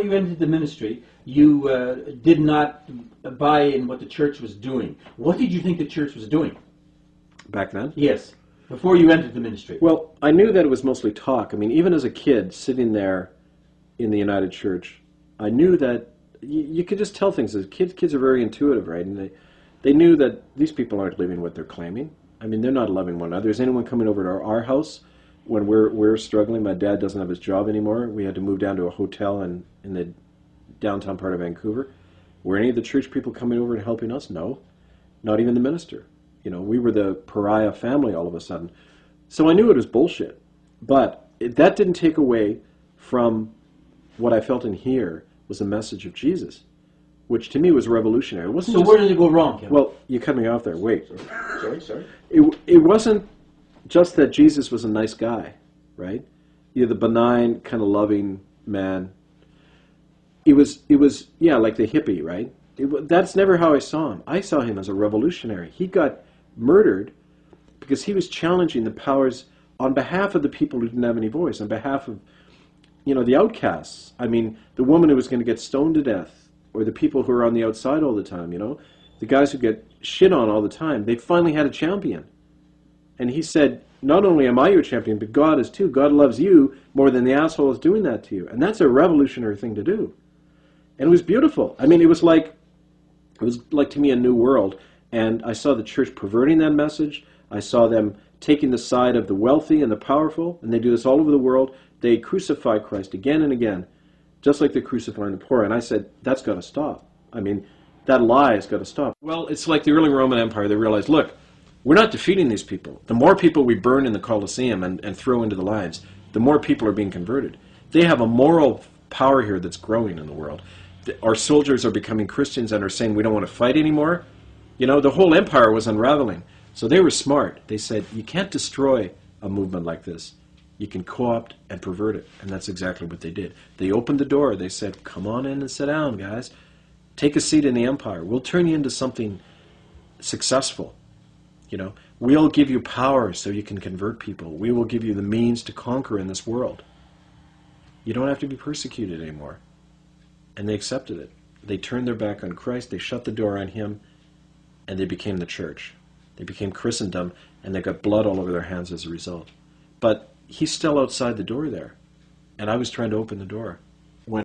you entered the ministry, you did not buy in what the church was doing. What did you think the church was doing? Back then? Yes, before you entered the ministry. Well, I knew that it was mostly talk. I mean, even as a kid sitting there in the United Church, I knew that you could just tell things. As kids are very intuitive, right? And they knew that these people aren't living what they're claiming. I mean, they're not loving one another. Is anyone coming over to our house when we're struggling? My dad doesn't have his job anymore. We had to move down to a hotel in the downtown part of Vancouver. Were any of the church people coming over and helping us? No. Not even the minister. You know, we were the pariah family all of a sudden. So I knew it was bullshit. But that didn't take away from what I felt in here was the message of Jesus, which to me was revolutionary. It wasn't so where did it go wrong, Kevin? Well, you cut me off there. Wait. Sorry. It wasn't just that Jesus was a nice guy, right? You're the benign, kind of loving man. It was like the hippie, right? That's never how I saw him. I saw him as a revolutionary. He got murdered because he was challenging the powers on behalf of the people who didn't have any voice, on behalf of, the outcasts. I mean, the woman who was going to get stoned to death, or the people who are on the outside all the time, the guys who get shit on all the time. They finally had a champion. And he said, not only am I your champion, but God is too. God loves you more than the asshole is doing that to you. And that's a revolutionary thing to do. And it was beautiful. I mean, it was like to me a new world. And I saw the church perverting that message. I saw them taking the side of the wealthy and the powerful, and they do this all over the world. They crucify Christ again and again, just like they're crucifying the poor. And I said, that's got to stop. I mean, that lie has got to stop. Well, it's like the early Roman Empire. They realized, look, we're not defeating these people. The more people we burn in the Colosseum and throw into the lions, the more people are being converted. They have a moral power here that's growing in the world. Our soldiers are becoming Christians and are saying we don't want to fight anymore. The whole empire was unraveling. So they were smart. They said, you can't destroy a movement like this. You can co-opt and pervert it. And that's exactly what they did. They opened the door. They said, come on in and sit down, guys. Take a seat in the empire. We'll turn you into something successful. We'll give you power so you can convert people. We will give you the means to conquer in this world. You don't have to be persecuted anymore. And they accepted it. They turned their back on Christ. They shut the door on him. And they became the church. They became Christendom. And they got blood all over their hands as a result. But he's still outside the door there. And I was trying to open the door.